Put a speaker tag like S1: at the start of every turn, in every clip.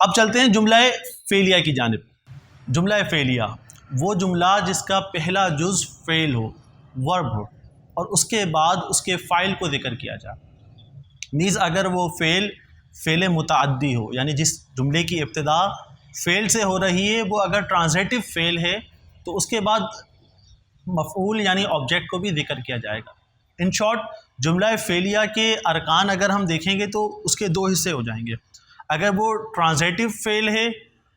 S1: اب چلتے ہیں جملہ فعلیہ کی جانب۔ جملہ فعلیہ وہ جملہ جس کا پہلا جز فعل ہو، ورب ہو، اور اس کے بعد اس کے فاعل کو ذکر کیا جائے۔ نیز اگر وہ فعل متعدی ہو، یعنی جس جملے کی ابتدا فعل سے ہو رہی ہے وہ اگر ٹرانزیٹو فعل ہے تو اس کے بعد مفعول یعنی آبجیکٹ کو بھی ذکر کیا جائے گا۔ ان شارٹ جملہ فعلیہ کے ارکان اگر ہم دیکھیں گے تو اس کے دو حصے ہو جائیں گے۔ اگر وہ ٹرانزیٹو فعل ہے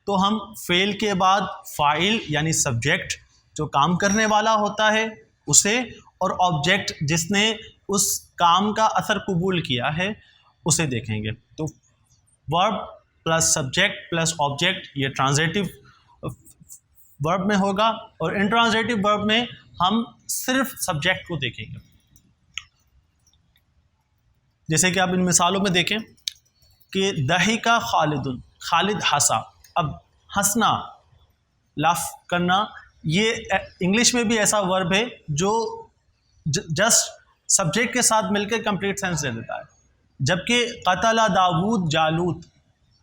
S1: تو ہم فعل کے بعد فاعل یعنی سبجیکٹ جو کام کرنے والا ہوتا ہے اسے، اور آبجیکٹ جس نے اس کام کا اثر قبول کیا ہے اسے دیکھیں گے۔ تو verb plus subject plus object یہ ٹرانزیٹو ورب میں ہوگا، اور انٹرانزیٹو ورب میں ہم صرف سبجیکٹ کو دیکھیں گے۔ جیسے کہ آپ ان مثالوں میں دیکھیں کہ ضحک خالد، خالد ہنسا۔ اب ہنسنا، لاف کرنا، یہ انگلش میں بھی ایسا ورب ہے جو جسٹ سبجیکٹ کے ساتھ مل کے کمپلیٹ سینس دے دیتا ہے۔ جبکہ قتل داود جالوت،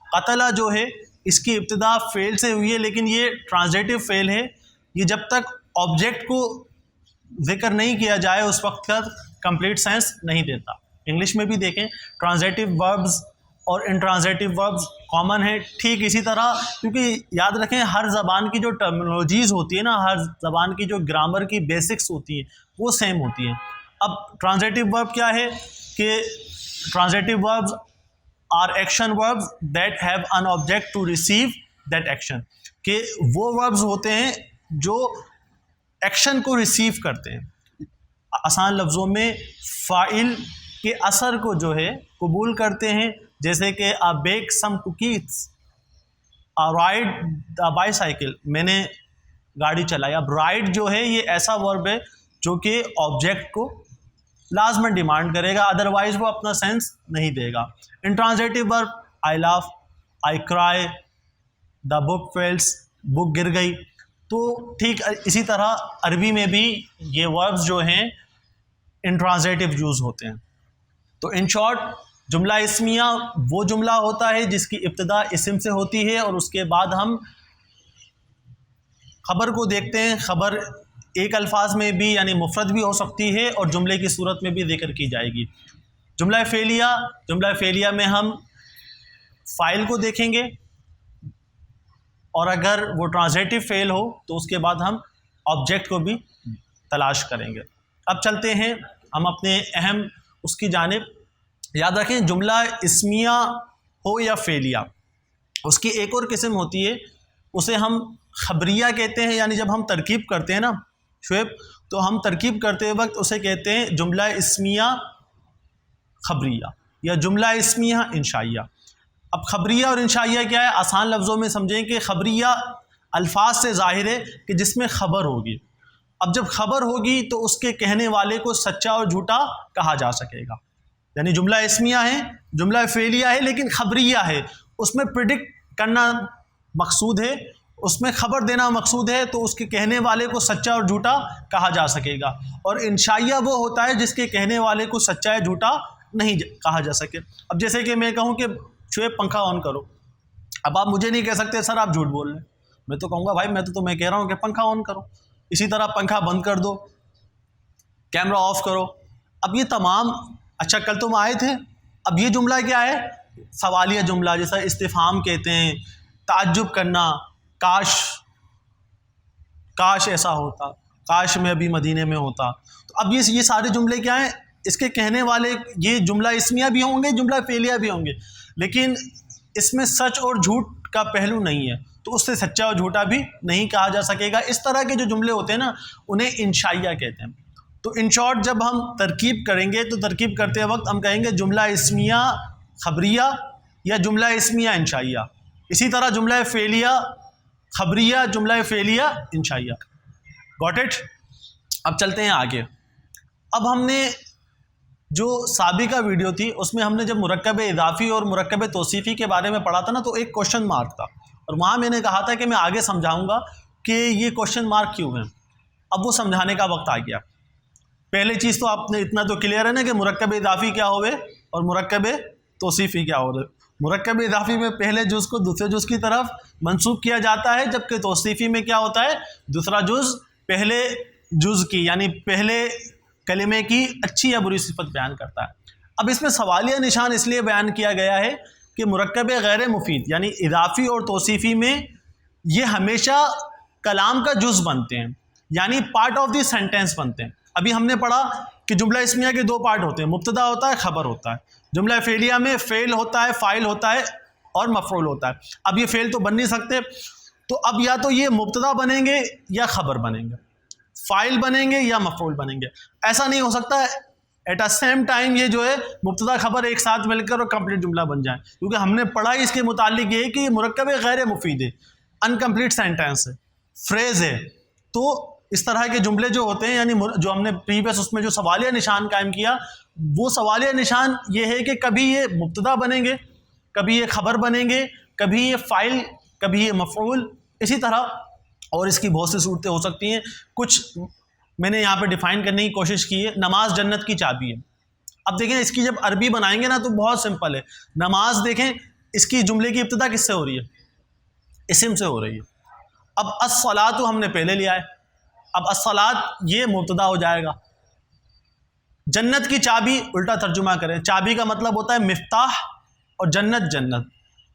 S1: قتل جو ہے اس کی ابتدا فعل سے ہوئی ہے لیکن یہ ٹرانزیٹو فعل ہے، یہ جب تک آبجیکٹ کو ذکر نہیں کیا جائے اس وقت کا کمپلیٹ سینس نہیں دیتا۔ انگلش میں بھی دیکھیں ٹرانزیٹو وربز اور انٹرانزیٹو وربز کامن ہے، ٹھیک اسی طرح، کیونکہ یاد رکھیں ہر زبان کی جو ٹرمینالوجیز ہوتی ہے نا، ہر زبان کی جو گرامر کی بیسکس ہوتی ہیں وہ سیم ہوتی ہیں۔ اب ٹرانزیٹو ورب کیا ہے کہ transitive verbs are action verbs that have an object to receive that action, کہ وہ وربز ہوتے ہیں جو ایکشن کو ریسیو کرتے ہیں، آسان لفظوں میں فاعل کے اثر کو جو ہے قبول کرتے ہیں، جیسے کہ a bake some cookies, a ride the bicycle, میں نے گاڑی چلائی۔ اب رائڈ جو ہے یہ ایسا ورب ہے جو کہ آبجیکٹ کو لازماً ڈیمانڈ کرے گا، ادروائز وہ اپنا سینس نہیں دے گا۔ انٹرانزیٹو ورب آئی لاف، آئی کرائی، دا بک فیلس، بک گر گئی۔ تو ٹھیک اسی طرح عربی میں بھی یہ وربز جو ہیں انٹرانزیٹو یوز ہوتے ہیں۔ تو ان شارٹ جملہ اسمیہ وہ جملہ ہوتا ہے جس کی ابتدا اسم سے ہوتی ہے اور اس کے بعد ہم خبر کو دیکھتے ہیں۔ خبر ایک الفاظ میں بھی یعنی مفرد بھی ہو سکتی ہے اور جملے کی صورت میں بھی ذکر کی جائے گی۔ جملہ فعلیہ میں ہم فاعل کو دیکھیں گے، اور اگر وہ ٹرانزیٹو فعل ہو تو اس کے بعد ہم آبجیکٹ کو بھی تلاش کریں گے۔ اب چلتے ہیں ہم اپنے اہم اس کی جانب۔ یاد رکھیں جملہ اسمیہ ہو یا فعلیہ، اس کی ایک اور قسم ہوتی ہے، اسے ہم خبریہ کہتے ہیں، یعنی جب ہم ترکیب کرتے ہیں نا شعیب، تو ہم ترکیب کرتے وقت اسے کہتے ہیں جملہ اسمیہ خبریہ یا جملہ اسمیہ انشائیہ۔ اب خبریہ اور انشائیہ کیا ہے؟ آسان لفظوں میں سمجھیں کہ خبریہ الفاظ سے ظاہر ہے کہ جس میں خبر ہوگی۔ اب جب خبر ہوگی تو اس کے کہنے والے کو سچا اور جھوٹا کہا جا سکے گا، یعنی جملہ اسمیہ ہے، جملہ فعلیہ ہے لیکن خبریہ ہے، اس میں پریڈکٹ کرنا مقصود ہے، اس میں خبر دینا مقصود ہے، تو اس کے کہنے والے کو سچا اور جھوٹا کہا جا سکے گا۔ اور انشائیہ وہ ہوتا ہے جس کے کہنے والے کو سچا یا جھوٹا نہیں کہا جا سکے۔ اب جیسے کہ میں کہوں کہ شعیب پنکھا آن کرو، اب آپ مجھے نہیں کہہ سکتے سر آپ جھوٹ بول رہے ہیں، میں تو کہوں گا بھائی میں تو تمہیں کہہ رہا ہوں کہ پنکھا آن کرو۔ اسی طرح پنکھا بند کر دو، کیمرہ آف کرو۔ اب یہ تمام، اچھا کل تم آئے تھے، اب یہ جملہ کیا ہے؟ سوالیہ جملہ، جیسا استفہام کہتے ہیں، تعجب کرنا، کاش ایسا ہوتا، کاش میں ابھی مدینے میں ہوتا۔ تو اب یہ سارے جملے کیا ہیں؟ اس کے کہنے والے یہ جملہ اسمیہ بھی ہوں گے، جملہ فعلیہ بھی ہوں گے، لیکن اس میں سچ اور جھوٹ کا پہلو نہیں ہے، تو اس سے سچا اور جھوٹا بھی نہیں کہا جا سکے گا۔ اس طرح کے جو جملے ہوتے ہیں نا انہیں انشائیہ کہتے ہیں۔ تو ان شارٹ جب ہم ترکیب کریں گے تو ترکیب کرتے وقت ہم کہیں گے جملہ اسمیہ خبریہ یا جملہ اسمیہ انشائیہ، اسی طرح جملہ فعلیہ خبریہ، جملہ فعلیہ انشائیہ۔ Got it? اب چلتے ہیں آگے۔ اب ہم نے جو سابقہ ویڈیو تھی اس میں ہم نے جب مرکب اضافی اور مرکب توصیفی کے بارے میں پڑھا تھا نا، تو ایک کوشچن مارک تھا، اور وہاں میں نے کہا تھا کہ میں آگے سمجھاؤں گا کہ یہ کوشچن مارک کیوں ہیں۔ اب وہ سمجھانے کا وقت آ گیا۔ پہلی چیز تو آپ نے اتنا تو کلیئر ہے نا کہ مرکب اضافی کیا ہوئے اور مرکب توصیفی کیا مرکب اضافی میں پہلے جز کو دوسرے جز کی طرف منسوب کیا جاتا ہے، جبکہ توصیفی میں کیا ہوتا ہے، دوسرا جز پہلے جز کی یعنی پہلے کلمے کی اچھی یا بری صفت بیان کرتا ہے۔ اب اس میں سوالیہ نشان اس لیے بیان کیا گیا ہے کہ مرکب غیر مفید یعنی اضافی اور توصیفی میں یہ ہمیشہ کلام کا جز بنتے ہیں، یعنی پارٹ آف دی سینٹینس بنتے ہیں۔ ابھی ہم نے پڑھا کہ جملہ اسمیہ کے دو پارٹ ہوتے ہیں، مبتدا ہوتا ہے، خبر ہوتا ہے۔ جملہ فعلیہ میں فعل ہوتا ہے، فاعل ہوتا ہے اور مفعول ہوتا ہے۔ اب یہ فعل تو بن نہیں سکتے، تو اب یا تو یہ مبتدا بنیں گے یا خبر بنیں گے، فاعل بنیں گے یا مفعول بنیں گے۔ ایسا نہیں ہو سکتا ایٹ اے سیم ٹائم یہ جو ہے مبتدا خبر ایک ساتھ مل کر اور کمپلیٹ جملہ بن جائیں، کیونکہ ہم نے پڑھا اس کے متعلق یہ ہے کہ یہ مرکب غیر مفید ہے، انکمپلیٹ سینٹینس ہے، فریز ہے۔ تو اس طرح کے جملے جو ہوتے ہیں، یعنی جو ہم نے پریویس اس میں جو سوالیہ نشان قائم کیا، وہ سوالیہ نشان یہ ہے کہ کبھی یہ مبتدا بنیں گے، کبھی یہ خبر بنیں گے، کبھی یہ فاعل، کبھی یہ مفعول، اسی طرح اور اس کی بہت سی صورتیں ہو سکتی ہیں۔ کچھ میں نے یہاں پہ ڈیفائن کرنے کی کوشش کی ہے۔ نماز جنت کی چابی ہے۔ اب دیکھیں اس کی جب عربی بنائیں گے نا تو بہت سمپل ہے۔ نماز دیکھیں اس کی جملے کی ابتدا کس سے ہو رہی ہے؟ اسم سے ہو رہی ہے۔ اب الصلاۃ ہم نے پہلے لیا ہے، اب الصلاۃ یہ مبتدا ہو جائے گا۔ جنت کی چابی الٹا ترجمہ کریں، چابی کا مطلب ہوتا ہے مفتاح اور جنت جنت۔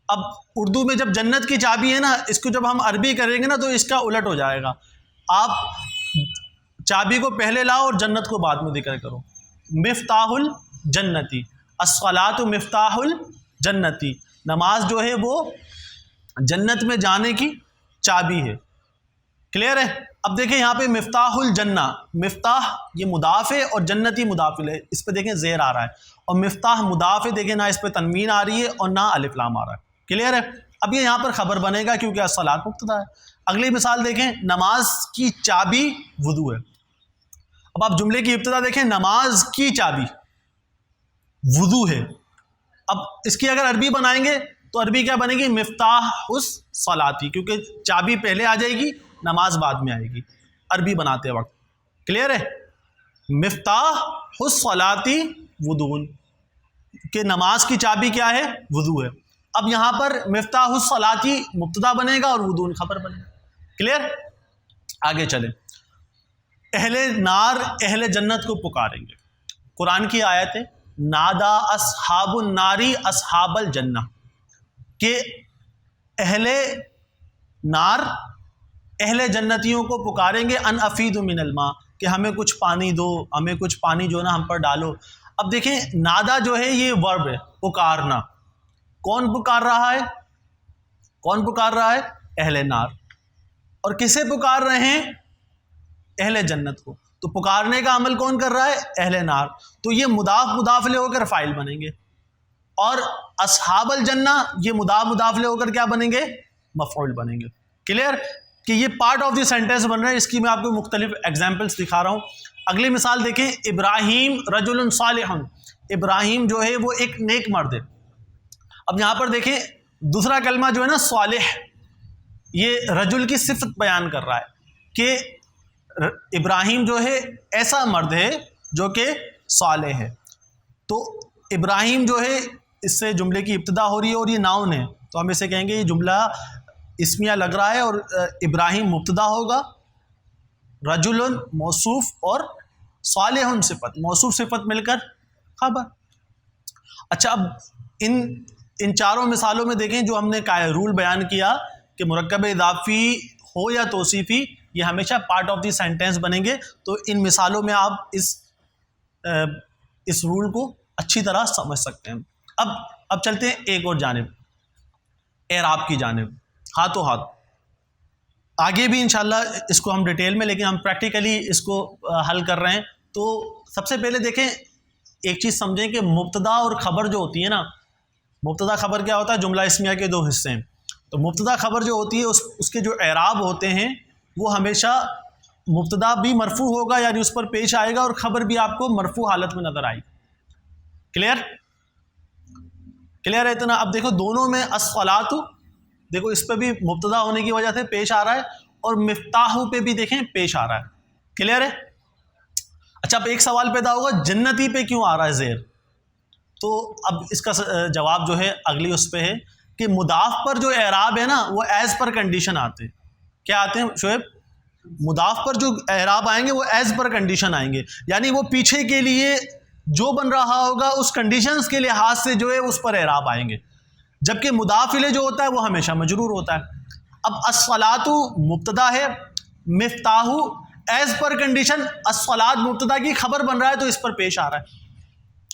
S1: اب اردو میں جب جنت کی چابی ہے نا، اس کو جب ہم عربی کریں گے نا تو اس کا الٹ ہو جائے گا۔ آپ چابی کو پہلے لاؤ اور جنت کو بعد میں ذکر کرو۔ مفتاح الجنتی، الصلاۃ مفتاح الجنتی، نماز جو ہے وہ جنت میں جانے کی چابی ہے۔ کلیئر ہے؟ اب دیکھیں یہاں پہ مفتاح الجنہ، مفتاح یہ مضاف ہے اور جنتی مضاف ہے، اس پہ دیکھیں زیر آ رہا ہے، اور مفتاح مضاف ہے، دیکھیں نہ اس پہ تنوین آ رہی ہے اور نہ الف لام آ رہا ہے۔ کلیئر ہے؟ اب یہ یہاں پر خبر بنے گا کیونکہ الصلاۃ مبتدا ہے۔ اگلی مثال دیکھیں، نماز کی چابی وضو ہے۔ اب آپ جملے کی ابتدا دیکھیں، نماز کی چابی وضو ہے۔ اب اس کی اگر عربی بنائیں گے تو عربی کیا بنے گی؟ مفتاح الصلاۃ، کیونکہ چابی پہلے آ جائے گی، نماز بعد میں آئے گی عربی بناتے وقت۔ کلیئر ہے؟ مفتاح الصلاۃ وضوء، کہ نماز کی چابی کیا ہے؟ وضو ہے۔ اب یہاں پر مفتاح الصلاۃ مبتدا بنے گا اور وضوء خبر بنے گا۔ کلیئر؟ آگے چلیں، اہل نار اہل جنت کو پکاریں گے۔ قرآن کی آیت ہے، نادا اصحاب الناری اصحاب الجنہ، کہ اہل نار اہل جنتیوں کو پکاریں گے، ان افید من الماء، کہ ہمیں کچھ پانی دو، ہمیں کچھ پانی جو نا ہم پر ڈالو۔ اب دیکھیں نادا جو ہے یہ ورب ہے، پکارنا۔ کون پکار رہا ہے؟ کون پکار رہا ہے؟ اہل نار۔ اور کسے پکار رہے ہیں؟ اہل جنت کو۔ تو پکارنے کا عمل کون کر رہا ہے؟ اہل نار۔ تو یہ مضاف مضاف لے ہو کر فاعل بنیں گے، اور اصحاب الجنہ یہ مضاف مضاف لے ہو کر کیا بنیں گے؟ مفعول بنیں گے۔ کلیئر؟ کہ یہ پارٹ آف دی سینٹینس بن رہا ہے۔ اس کی میں آپ کو مختلف ایگزامپلس دکھا رہا ہوں۔ اگلی مثال دیکھیں، ابراہیم رجل صالح، ابراہیم جو ہے وہ ایک نیک مرد ہے۔ اب یہاں پر دیکھیں دوسرا کلمہ جو ہے نا صالح، یہ رجل کی صفت بیان کر رہا ہے کہ ابراہیم جو ہے ایسا مرد ہے جو کہ صالح ہے۔ تو ابراہیم جو ہے اس سے جملے کی ابتدا ہو رہی ہے اور یہ ناؤن ہے، تو ہم اسے کہیں گے یہ جملہ اسمیہ لگ رہا ہے، اور ابراہیم مبتدا ہوگا، رجل موصوف اور صالح صفت، موصوف صفت مل کر خبر۔ اچھا، اب ان چاروں مثالوں میں دیکھیں جو ہم نے رول بیان کیا کہ مرکب اضافی ہو یا توصیفی یہ ہمیشہ پارٹ آف دی سینٹینس بنیں گے، تو ان مثالوں میں آپ اس رول کو اچھی طرح سمجھ سکتے ہیں۔ اب چلتے ہیں ایک اور جانب، اعراب کی جانب، ہاتھوں ہاتھ۔ آگے بھی انشاءاللہ اس کو ہم ڈیٹیل میں، لیکن ہم پریکٹیکلی اس کو حل کر رہے ہیں۔ تو سب سے پہلے دیکھیں، ایک چیز سمجھیں کہ مبتدا اور خبر جو ہوتی ہے نا، مبتدا خبر کیا ہوتا ہے؟ جملہ اسمیہ کے دو حصے ہیں۔ تو مبتدا خبر جو ہوتی ہے اس کے جو اعراب ہوتے ہیں وہ ہمیشہ مبتدا بھی مرفوع ہوگا، یعنی اس پر پیش آئے گا، اور خبر بھی آپ کو مرفوع حالت میں نظر آئے گی۔ کلیئر؟ کلیئر ہے اتنا؟ اب دیکھو دونوں میں الصلاۃ، دیکھو اس پہ بھی مبتدا ہونے کی وجہ سے پیش آ رہا ہے، اور مفتاح پہ بھی دیکھیں پیش آ رہا ہے۔ کلیئر ہے؟ اچھا، اب ایک سوال پیدا ہوگا، جنتی پہ کیوں آ رہا ہے زیر؟ تو اب اس کا جواب جو ہے اگلی اس پہ ہے کہ مضاف پر جو اعراب ہے نا وہ ایز پر کنڈیشن آتے ہیں. کیا آتے ہیں شعیب؟ مضاف پر جو اعراب آئیں گے وہ ایز پر کنڈیشن آئیں گے، یعنی وہ پیچھے کے لیے جو بن رہا ہوگا اس کنڈیشنز کے لحاظ سے جو ہے اس پر اعراب آئیں گے، جبکہ مضاف الیہ جو ہوتا ہے وہ ہمیشہ مجرور ہوتا ہے. اب الصلاۃ مبتدا ہے، مفتاح ایز پر کنڈیشن الصلاۃ مبتدا کی خبر بن رہا ہے تو اس پر پیش آ رہا ہے،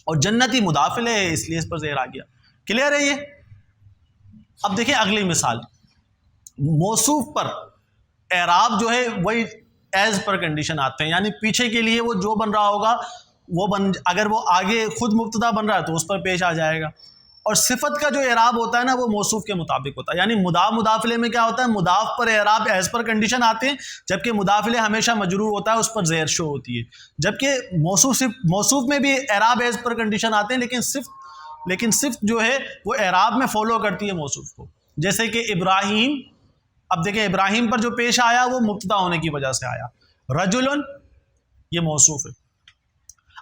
S1: اور جنتی مضاف الیہ ہے اس لیے اس پر زیر آ گیا. کلیئر ہے یہ؟ اب دیکھیں اگلی مثال، موصوف پر اعراب جو ہے وہی ایز پر کنڈیشن آتے ہیں، یعنی پیچھے کے لیے وہ جو بن رہا ہوگا وہ اگر وہ آگے خود مبتدا بن رہا ہے تو اس پر پیش آ جائے گا. اور صفت کا جو اعراب ہوتا ہے نا وہ موصوف کے مطابق ہوتا ہے، یعنی مضاف مضاف الیہ میں کیا ہوتا ہے، مضاف پر اعراب ایز پر کنڈیشن آتے ہیں، جبکہ مضاف الیہ ہمیشہ مجرور ہوتا ہے اس پر زیر شو ہوتی ہے. جبکہ موصوف میں بھی اعراب ایز پر کنڈیشن آتے ہیں، لیکن صفت جو ہے وہ اعراب میں فالو کرتی ہے موصوف کو. جیسے کہ ابراہیم، اب دیکھیں ابراہیم پر جو پیش آیا وہ مبتدا ہونے کی وجہ سے آیا. رجل یہ موصوف ہے.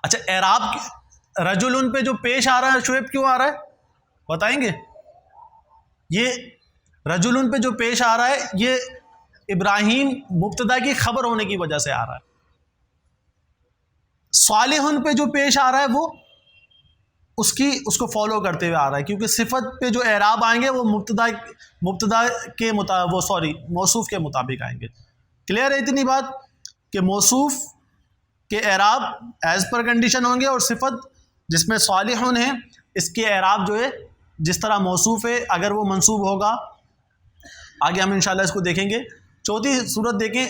S1: اچھا اعراب رجل پہ جو پیش آ رہا ہے شعیب کیوں آ رہا ہے بتائیں گے؟ یہ رجل پہ جو پیش آ رہا ہے یہ ابراہیم مبتدا کی خبر ہونے کی وجہ سے آ رہا ہے. صالح پہ جو پیش آ رہا ہے وہ اس کو فالو کرتے ہوئے آ رہا ہے، کیونکہ صفت پہ جو اعراب آئیں گے وہ مبتدا کے موصوف کے مطابق آئیں گے. کلیئر ہے اتنی بات کہ موصوف کے اعراب ایز پر کنڈیشن ہوں گے، اور صفت جس میں صالح ہیں اس کے اعراب جو ہے جس طرح موصوف ہے اگر وہ منصوب ہوگا، آگے ہم انشاءاللہ اس کو دیکھیں گے. چوتھی صورت دیکھیں،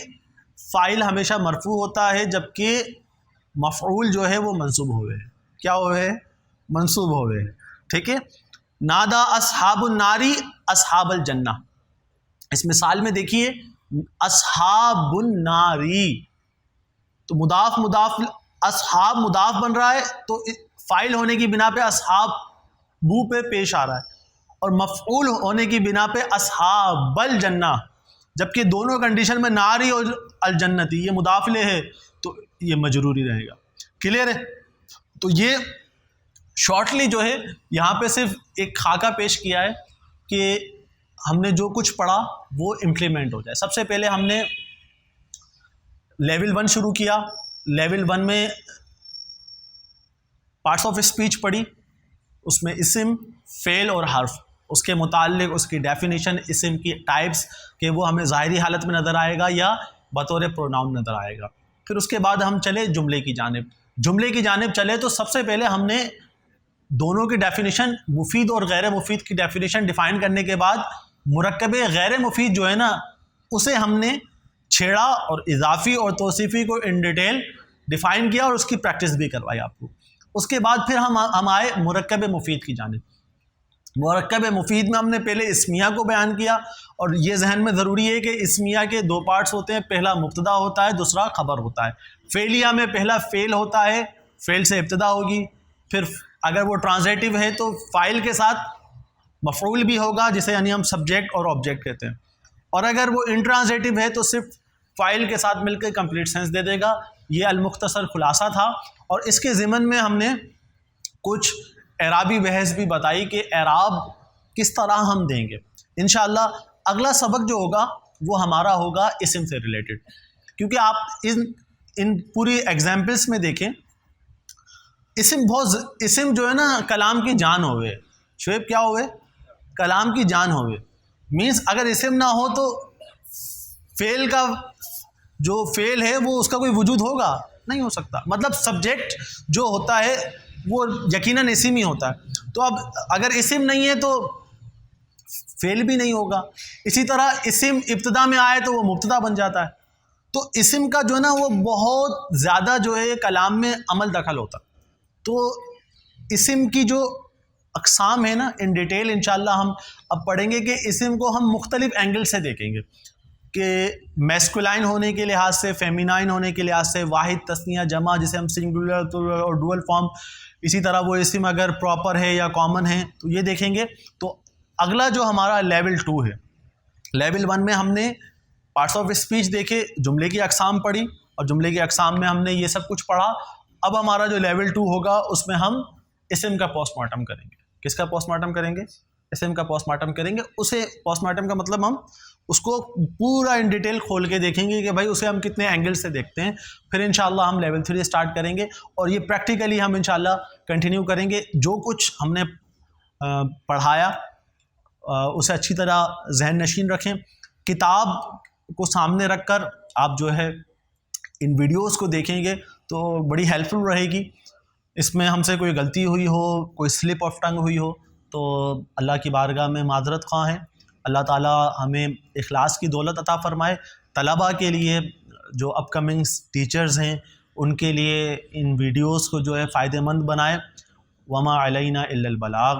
S1: فاعل ہمیشہ مرفوع ہوتا ہے جبکہ مفعول جو ہے وہ منصوب ہوئے. کیا ہوئے؟ منصوب ہوئے. ٹھیک ہے. نادا اصحاب الناری اصحاب الجنہ، اس مثال میں دیکھیے اصحاب الناری تو مضاف اصحاب مضاف بن رہا ہے تو فاعل ہونے کی بنا پہ اصحاب بو پہ پیش آ رہا ہے، اور مفعول ہونے کی بنا پہ اصحاب الجنہ، جبکہ دونوں کنڈیشن میں ناری اور الجنتی یہ مضاف الیہ ہے تو یہ مجروری رہے گا. کلیئر ہے؟ تو یہ شارٹلی جو ہے یہاں پہ صرف ایک خاکہ پیش کیا ہے کہ ہم نے جو کچھ پڑھا وہ امپلیمنٹ ہو جائے. سب سے پہلے ہم نے لیول 1 شروع کیا. لیول 1 میں پارٹس آف اسپیچ پڑھی، اس میں اسم، فعل اور حرف، اس کے متعلق اس کی ڈیفینیشن، اسم کی ٹائپس کہ وہ ہمیں ظاہری حالت میں نظر آئے گا یا بطور پروناؤن نظر آئے گا. پھر اس کے بعد ہم چلے جملے کی جانب چلے تو سب سے پہلے ہم نے دونوں کی ڈیفینیشن، مفید اور غیر مفید کی ڈیفینیشن ڈیفائن کرنے کے بعد مرکب غیر مفید جو ہے نا اسے ہم نے چھیڑا اور اضافی اور توصیفی کو ان ڈیٹیل ڈیفائن کیا اور اس کی پریکٹس بھی کروائی آپ کو. اس کے بعد پھر ہم آئے مرکب مفید کی جانب. مرکب مفید میں ہم نے پہلے اسمیہ کو بیان کیا، اور یہ ذہن میں ضروری ہے کہ اسمیہ کے 2 پارٹس ہوتے ہیں، پہلا مبتدا ہوتا ہے، دوسرا خبر ہوتا ہے. فعلیہ میں پہلا فعل ہوتا ہے، فعل سے ابتدا ہوگی، پھر اگر وہ ٹرانزیٹو ہے تو فاعل کے ساتھ مفعول بھی ہوگا جسے یعنی ہم سبجیکٹ اور آبجیکٹ کہتے ہیں، اور اگر وہ انٹرانزیٹو ہے تو صرف فاعل کے ساتھ مل کے کمپلیٹ سینس دے دے گا. یہ المختصر خلاصہ تھا، اور اس کے ضمن میں ہم نے کچھ اعرابی بحث بھی بتائی کہ اعراب کس طرح ہم دیں گے. انشاءاللہ اگلا سبق جو ہوگا وہ ہمارا ہوگا اسم سے ریلیٹڈ، کیونکہ آپ ان پوری ایگزامپلس میں دیکھیں اسم جو ہے نا کلام کی جان ہوئے. شعیب کیا ہوئے؟ کلام کی جان ہوئے. مینس اگر اسم نہ ہو تو فعل کا جو فعل ہے وہ اس کا کوئی وجود ہوگا؟ نہیں ہو سکتا. مطلب سبجیکٹ جو ہوتا ہے وہ یقیناً اسم ہی ہوتا ہے. تو اب اگر اسم نہیں ہے تو فعل بھی نہیں ہوگا. اسی طرح اسم ابتدا میں آئے تو وہ مبتدا بن جاتا ہے. تو اسم کا جو ہے نا وہ بہت زیادہ جو ہے کلام میں عمل دخل ہوتا. تو اسم کی جو اقسام ہے نا ان ڈیٹیل انشاءاللہ ہم اب پڑھیں گے کہ اسم کو ہم مختلف اینگل سے دیکھیں گے کہ میسکولائن ہونے کے لحاظ سے، فیمینائن ہونے کے لحاظ سے، واحد، تثنیہ، جمع جسے ہم سنگولر اور ڈوئل فارم، اسی طرح وہ اسم اگر پراپر ہے یا کامن ہے تو یہ دیکھیں گے. تو اگلا جو ہمارا لیول 2 ہے، لیول 1 میں ہم نے پارٹس آف اسپیچ دیکھے، جملے کی اقسام پڑھی، اور جملے کی اقسام میں ہم نے یہ سب کچھ پڑھا. اب ہمارا جو لیول 2 ہوگا اس میں ہم اسم کا پوسٹ مارٹم کریں گے. کس کا پوسٹ مارٹم کریں گے؟ اسم کا پوسٹ مارٹم کریں گے. اسے پوسٹ مارٹم کا مطلب ہم اس کو پورا ان ڈیٹیل کھول کے دیکھیں گے کہ بھائی اسے ہم کتنے اینگل سے دیکھتے ہیں. پھر انشاءاللہ ہم لیول 3 اسٹارٹ کریں گے اور یہ پریکٹیکلی ہم انشاءاللہ کنٹینیو کریں گے. جو کچھ ہم نے پڑھایا اسے اچھی طرح ذہن نشین رکھیں. کتاب کو سامنے رکھ کر آپ جو ہے ان ویڈیوز کو دیکھیں گے تو بڑی ہیلپ فل رہے گی. اس میں ہم سے کوئی غلطی ہوئی ہو، کوئی سلپ آف ٹنگ ہوئی ہو تو اللہ کی بارگاہ میں معذرت خواہ ہیں. اللہ تعالیٰ ہمیں اخلاص کی دولت عطا فرمائے. طلباء کے لیے جو اپ کمنگ ٹیچرز ہیں ان کے لیے ان ویڈیوز کو جو ہے فائدہ مند بنائے. وما علینا الا البلاغ.